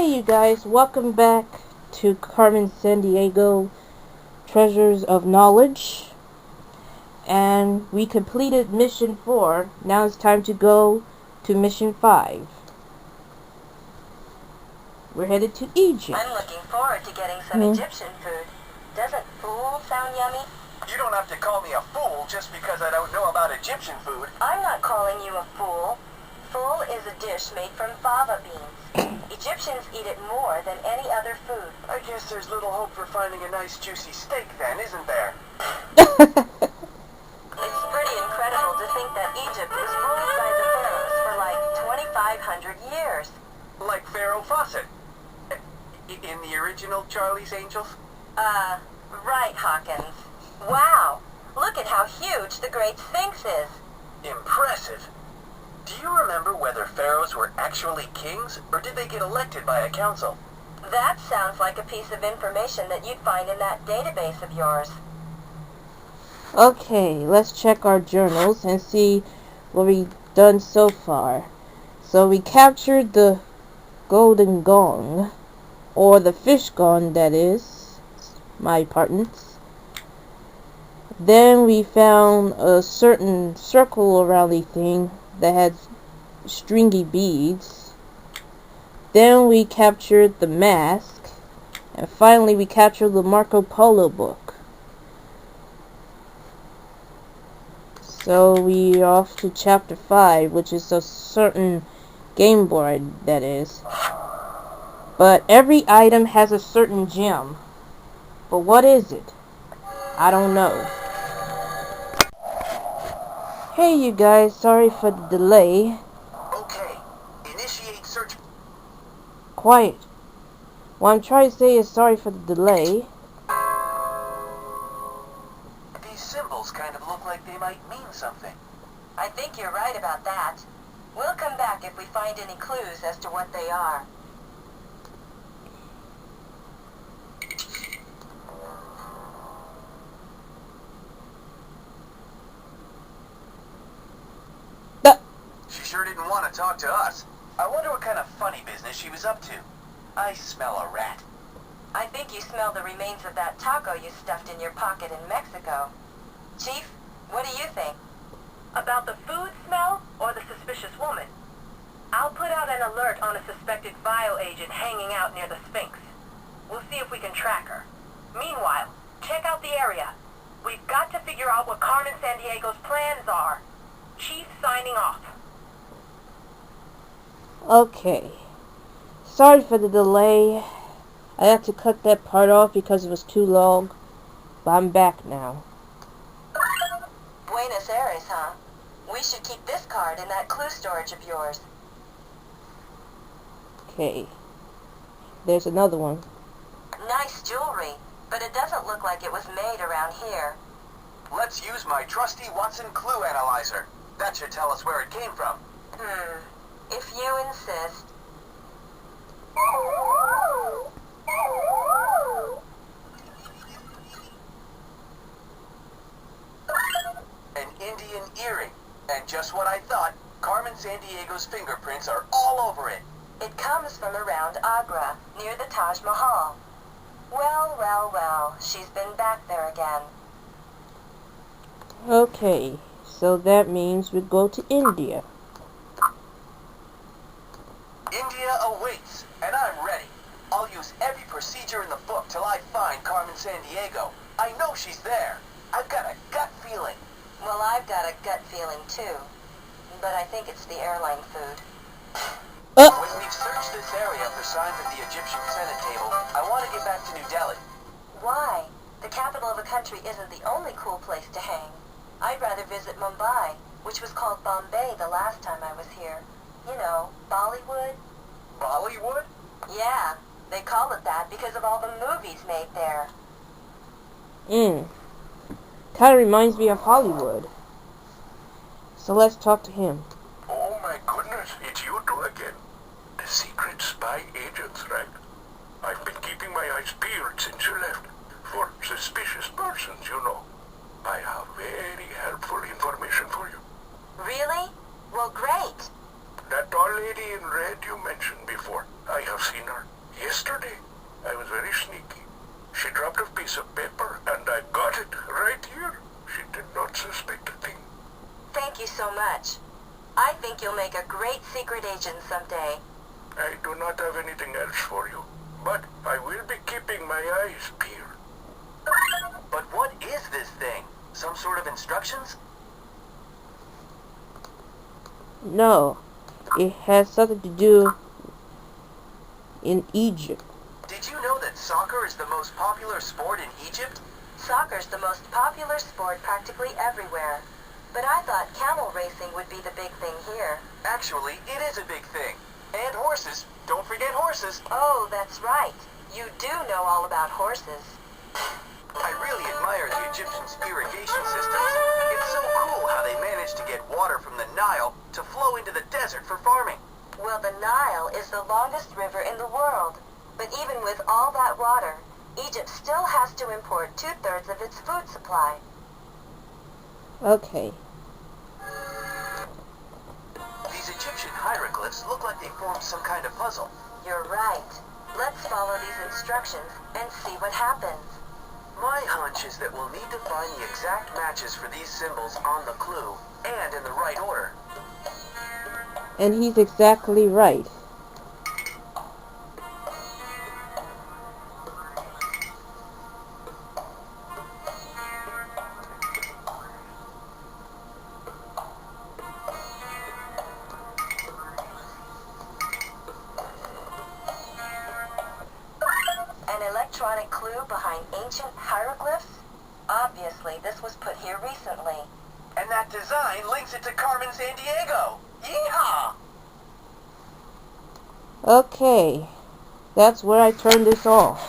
Hey you guys, welcome back to Carmen Sandiego Treasures of Knowledge. And we completed mission 4. Now it's time to go to mission 5. We're headed to Egypt. I'm looking forward to getting some Egyptian food. Doesn't fool sound yummy? You don't have to call me a fool just because I don't know about Egyptian food. I'm not calling you a fool. Fool is a dish made from fava beans. Egyptians eat it more than any other food. I guess there's little hope for finding a nice juicy steak then, isn't there? It's pretty incredible to think that Egypt was ruled by the pharaohs for like 2,500 years. Like Pharaoh Fawcett. In the original Charlie's Angels? Right, Hawkins. Wow, look at how huge the Great Sphinx is. Impressive. Do you remember whether pharaohs were actually kings, or did they get elected by a council? That sounds like a piece of information that you'd find in that database of yours. Okay, let's check our journals and see what we've done so far. So we captured the golden gong, or the fish gong, that is, my partners. Then we found a certain circle around the thing that had stringy beads. Then we captured the mask, and finally we captured the Marco Polo book. So we are off to chapter 5, which is a certain game board, that is. But every item has a certain gem. But what is it? I don't know. Hey you guys, sorry for the delay. Okay, initiate search. Quiet. What I'm trying to say is sorry for the delay. These symbols kind of look like they might mean something. I think you're right about that. We'll come back if we find any clues as to what they are. She sure didn't want to talk to us. I wonder what kind of funny business she was up to. I smell a rat. I think you smell the remains of that taco you stuffed in your pocket in Mexico. Chief, what do you think? About the food smell or the suspicious woman? I'll put out an alert on a suspected bio agent hanging out near the Sphinx. We'll see if we can track her. Meanwhile, check out the area. We've got to figure out what Carmen Sandiego's plans are. Chief signing off. Okay. Sorry for the delay. I had to cut that part off because it was too long. But I'm back now. Buenos Aires, huh? We should keep this card in that clue storage of yours. Okay. There's another one. Nice jewelry, but it doesn't look like it was made around here. Let's use my trusty Watson Clue Analyzer. That should tell us where it came from. If you insist. An Indian earring. And just what I thought, Carmen Sandiego's fingerprints are all over it. It comes from around Agra, near the Taj Mahal. Well, well, well, she's been back there again. Okay, so that means we go to India. India awaits, and I'm ready. I'll use every procedure in the book till I find Carmen Sandiego. I know she's there. I've got a gut feeling. Well, I've got a gut feeling too. But I think it's the airline food. When we've searched this area for signs of the Egyptian Senate table, I want to get back to New Delhi. Why? The capital of a country isn't the only cool place to hang. I'd rather visit Mumbai, which was called Bombay the last time I was here. You know, Bollywood. Bollywood? Yeah, they call it that because of all the movies made there. Kinda reminds me of Hollywood. So let's talk to him. Oh my goodness, it's you two again. The secret spy agents, right? I've been keeping my eyes peeled since you left. For suspicious persons, you know. I have very helpful information for you. Really? Well, great. That tall lady in red you mentioned before, I have seen her. secret agent someday. I do not have anything else for you, but I will be keeping my eyes peeled. But what is this thing? Some sort of instructions? No, it has something to do in Egypt. Did you know that soccer is the most popular sport in Egypt? Soccer's the most popular sport practically everywhere. But I thought camel racing would be the big thing here. Actually, it is a big thing. And horses. Don't forget horses. Oh, that's right. You do know all about horses. I really admire the Egyptians' irrigation systems. It's so cool how they managed to get water from the Nile to flow into the desert for farming. Well, the Nile is the longest river in the world. But even with all that water, Egypt still has to import 2/3 of its food supply. Okay. These Egyptian hieroglyphs look like they formed some kind of puzzle. You're right. Let's follow these instructions and see what happens. My hunch is that we'll need to find the exact matches for these symbols on the clue, and in the right order. And he's exactly right. An electronic clue behind ancient hieroglyphs? Obviously, this was put here recently. And that design links it to Carmen Sandiego. Yeehaw! Okay. That's where I turn this off.